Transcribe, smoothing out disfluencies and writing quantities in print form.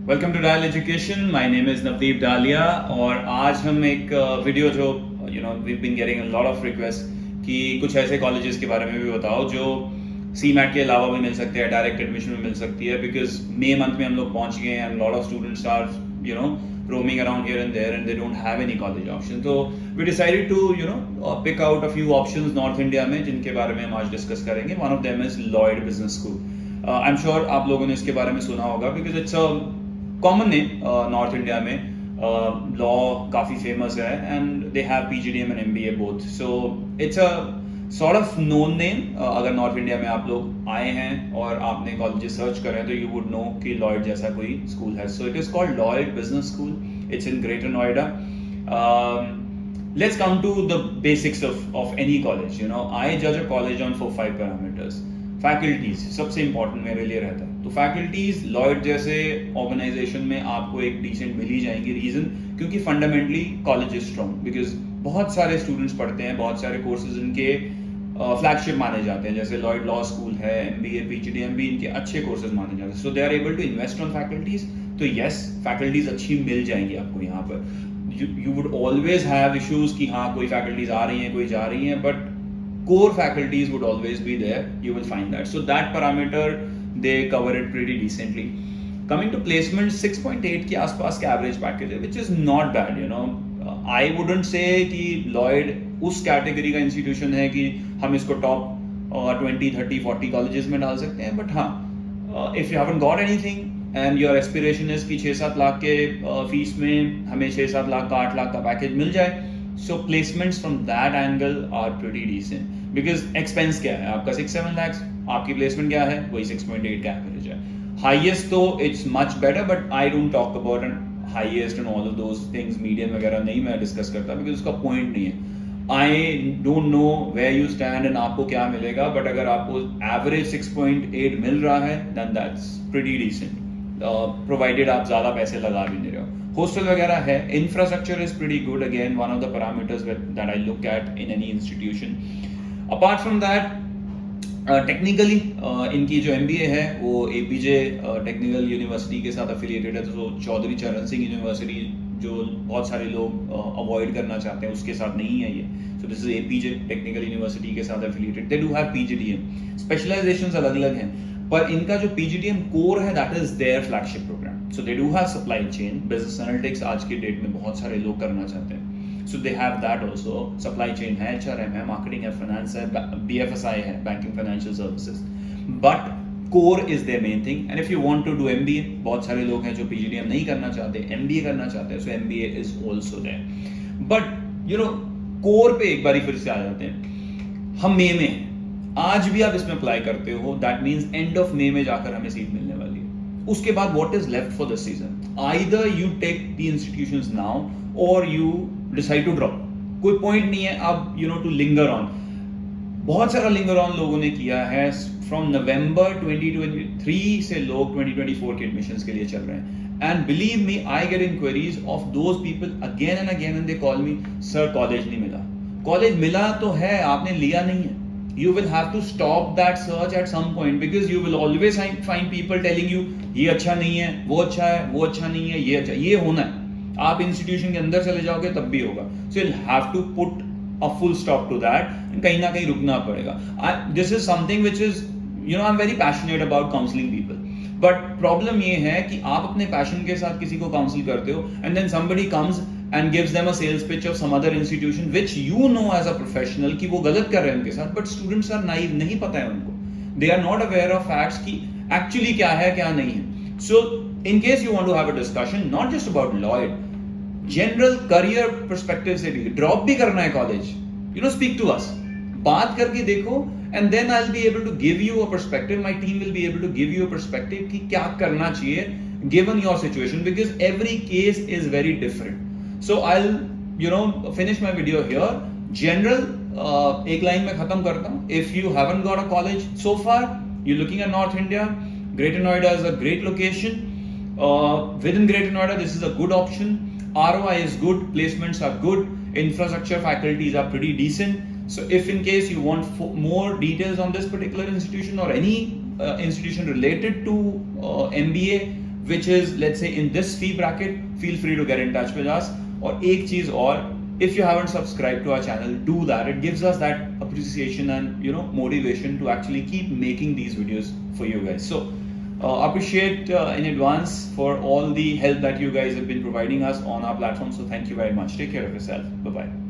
Welcome to dial education. My name is Navdeep Dalia और आज हम एक वीडियो जो we been getting a lot of request कि कुछ ऐसे कॉलेजेस के बारे में भी बताओ जो सीमैट के अलावा भी मिल सकते हैं, डायरेक्ट एडमिशन भी मिल सकती है, बिकॉज मई मंथ में हम लोग पहुंच गए हैं and lot of students are roaming around here and there and they don't have any college option. So we decided to pick out a few options North India में जिनके बारे में हम आज डिस्कस करेंगे. One of them is Lloyd Business School. I'm sure आप लोगों ने इसके बारे में सुना होगा because it's a common name north India में. लॉ काफ़ी फेमस है and they have PGDM and MBA both, so it's a sort of known name. अगर नॉर्थ इंडिया में आप लोग आए हैं और आपने कॉलेजेस सर्च कर रहे हैं तो यू वुड नो कि लॉयड जैसा कोई स्कूल है. So it is called Lloyd business school. It's in greater Noida. Let's come to the basics of any college. I judge a college on 4-5 parameters. Faculties सबसे important मेरे लिए रहता है. तो फैकल्टीज लॉयड जैसे ऑर्गेनाइजेशन में आपको एक डिसेंट मिल ही जाएंगी. रीजन क्योंकि fundamentally college is strong, because बहुत सारे स्टूडेंट्स पढ़ते हैं, बहुत सारे कोर्सेज इनके फ्लैगशिप माने जाते हैं. जैसे लॉयड लॉ स्कूल है, MBA PGDM भी इनके अच्छे कोर्सेज माने जाते हैं. So they are able to invest on faculties. तो यस, फैकल्टीज अच्छी मिल जाएंगी आपको यहाँ पर. You would always have issues कि हाँ कोई फैकल्टीज आ रही हैं, कोई जा रही हैं, but core faculties would always be there. You will find that. So that parameter they cover it pretty decently. Coming to placement, 6.8 के आसपास के average package है, which is not bad. I wouldn't say कि Lloyd उस category का institution है कि हम इसको top 20, 30, 40 colleges में डाल सकते हैं. But हाँ, if you haven't got anything and your aspiration is कि 6-7 लाख के फीस में हमें 6-7 लाख का 8 लाख का पैकेज मिल जाए, so placements from that angle are pretty decent. Because expense क्या है आपका 6-7 lakhs, आपकी placement क्या है वही 6.8 का एवरेज है. Highest तो it's much better, but I don't talk about an highest and all of those things. Median वगैरह नहीं मैं डिस्कस करता because उसका point नहीं है. I don't know where you stand and आपको क्या मिलेगा, but अगर आपको average 6.8 मिल रहा है then that's pretty decent. Provided आप ज़्यादा पैसे लगा भी नहीं रहे हो. हॉस्टल वगैरह है. Infrastructure is pretty good. Again one of the parameters that I look at in any institution. Apart from that technically इनकी जो MBA है वो APJ टेक्निकल यूनिवर्सिटी के साथ एफिलिएटेड है. तो चौधरी चरण सिंह यूनिवर्सिटी जो बहुत सारे लोग अवॉइड करना चाहते हैं उसके साथ नहीं है ये. So this is APJ technical university के साथ affiliated. They do have PGDM. Specialisations अलग अलग हैं, पर इनका जो PGDM कोर है that is their flagship programme. So they do have supply chain. Business analytics आज की डेट में बहुत सारे लोग करना चाहते हैं. So they have that also. Supply chain है, HRM है, मार्केटिंग है, फाइनेंस है, BFSI है, banking financial services. But core is there main thing. And if you want to do MBA, बहुत सारे लोग हैं जो PGDM नहीं करना चाहते, MBA करना चाहते हैं. So MBA is also there. But core पे एक बारी फिर से आ जाते हैं. हम मई में आज भी आप इसमें अप्लाई करते हो, that means end of May में जाकर हमें सीट मिलने वाली है. उसके बाद what is left for this season? Either you take the institutions now और यू डिसाइड टू ड्रॉप. कोई पॉइंट नहीं है अब टू लिंगर ऑन. बहुत सारा लिंगर ऑन लोगों ने किया है. फ्रॉम नवंबर 2023 से लोग 2024 के एडमिशंस के लिए चल रहे हैं. And believe me, I get inquiries of those people again and again and they call me, sir college नहीं मिला. कॉलेज मिला तो है, आपने लिया नहीं है. You will have to stop that search at some point because you will always find people telling you ये अच्छा नहीं है, वो अच्छा है, वो अच्छा नहीं है, ये अच्छा. ये होना है, आप इंस्टीट्यूशन के अंदर चले जाओगे तब भी होगा. So you'll have to put a full stop to that. कहीं ना कहीं रुकना पड़ेगा. This is something which is I'm very passionate about counseling people. But problem ये है कि आप अपने passion के साथ किसी को counsel करते हो and then somebody comes and gives them a sales pitch of some other institution which you know as a professional कि वो गलत कर रहे हैं उनके साथ. But students are naive, नहीं पता है उनको. They are not aware of facts कि actually क्या है क्या नहीं है. So in case you want to have a discussion not just about Lloyd, general career perspective से भी, drop भी करना है college, speak to us. बात करके देखो and then I'll be able to give you a perspective. My team will be able to give you a perspective कि क्या करना चाहिए given your situation because every case is very different. So I'll finish my video here. General एक line में खत्म करता हूँ. If you haven't got a college so far, you're looking at North India, Greater Noida is a great location. Within Greater Noida, this is a good option. ROI is good, placements are good, infrastructure faculties are pretty decent. So if in case you want more details on this particular institution or any institution related to MBA, which is, let's say, in this fee bracket, feel free to get in touch with us. और एक चीज और, if you haven't subscribed to our channel, do that. It gives us that appreciation and motivation to actually keep making these videos for you guys. So appreciate in advance for all the help that you guys have been providing us on our platform. So thank you very much. Take care of yourself. Bye bye.